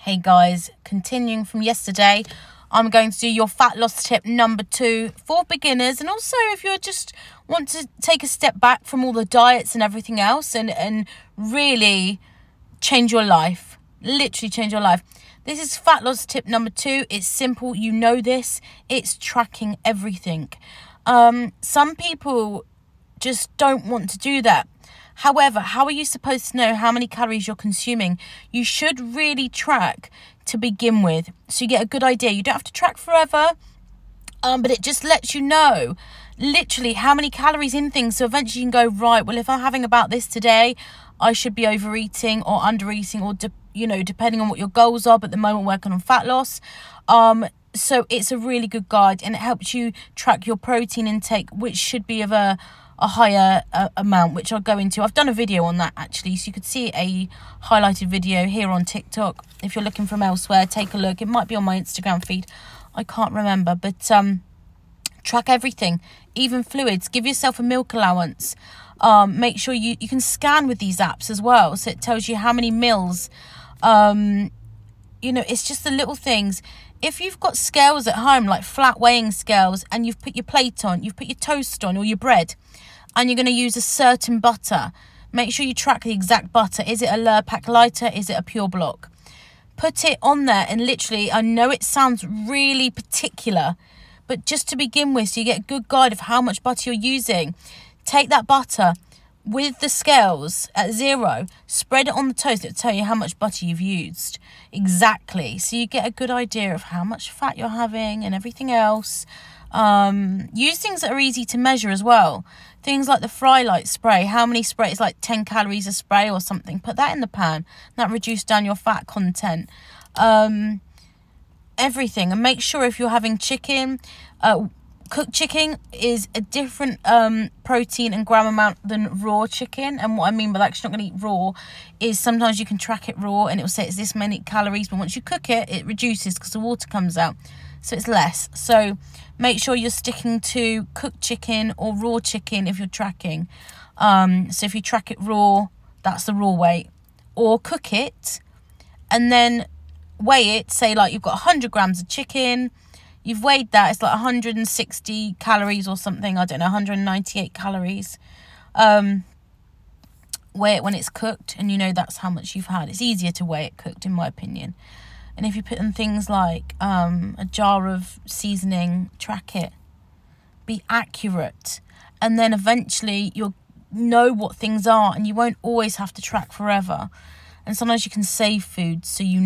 Hey guys, continuing from yesterday, I'm going to do your fat loss tip number 2 for beginners, and also if you just want to take a step back from all the diets and everything else and really change your life, literally change your life. This is fat loss tip number 2. It's simple, you know this. It's tracking everything. Some people just don't want to do that. However, how are you supposed to know how many calories you're consuming? You should really track to begin with, so you get a good idea. You don't have to track forever, but it just lets you know literally how many calories in things. So eventually you can go, right, well, if I'm having about this today, I should be overeating or undereating, or depending on what your goals are. But at the moment, working on fat loss. So it's a really good guide, and it helps you track your protein intake, which should be of a higher amount, which I'll go into. I've done a video on that actually, so you could see a highlighted video here on TikTok. If you're looking from elsewhere, take a look. It might be on my Instagram feed, I can't remember, but track everything, even fluids. Give yourself a milk allowance. Make sure you can scan with these apps as well, so it tells you how many mils. It's just the little things. If you've got scales at home, like flat weighing scales, and you've put your plate on, you've put your toast on or your bread, and you're going to use a certain butter, make sure you track the exact butter. Is it a Lurpak lighter? Is it a pure block? Put it on there, and literally, I know it sounds really particular, but just to begin with, so you get a good guide of how much butter you're using. Take that butter with the scales at 0, spread it on the toast. It'll tell you how much butter you've used exactly, so you get a good idea of how much fat you're having and everything else. Use things that are easy to measure as well. Things like the Fry Light spray. How many sprays? Like 10 calories a spray or something. Put that in the pan. That reduces down your fat content. Everything. And make sure if you're having chicken, cooked chicken is a different protein and gram amount than raw chicken. And what I mean by that, 'cause you're not going to eat raw, is sometimes you can track it raw and it will say it's this many calories, but once you cook it, it reduces because the water comes out, so it's less. So make sure you're sticking to cooked chicken or raw chicken if you're tracking. So if you track it raw, that's the raw weight. Or cook it and then weigh it. Say like you've got 100 grams of chicken. You've weighed that, it's like 160 calories or something, I don't know, 198 calories. Weigh it when it's cooked, and you know that's how much you've had. It's easier to weigh it cooked, in my opinion. And if you put in things like a jar of seasoning, track it. Be accurate. And then eventually you'll know what things are, and you won't always have to track forever. And sometimes you can save food, so you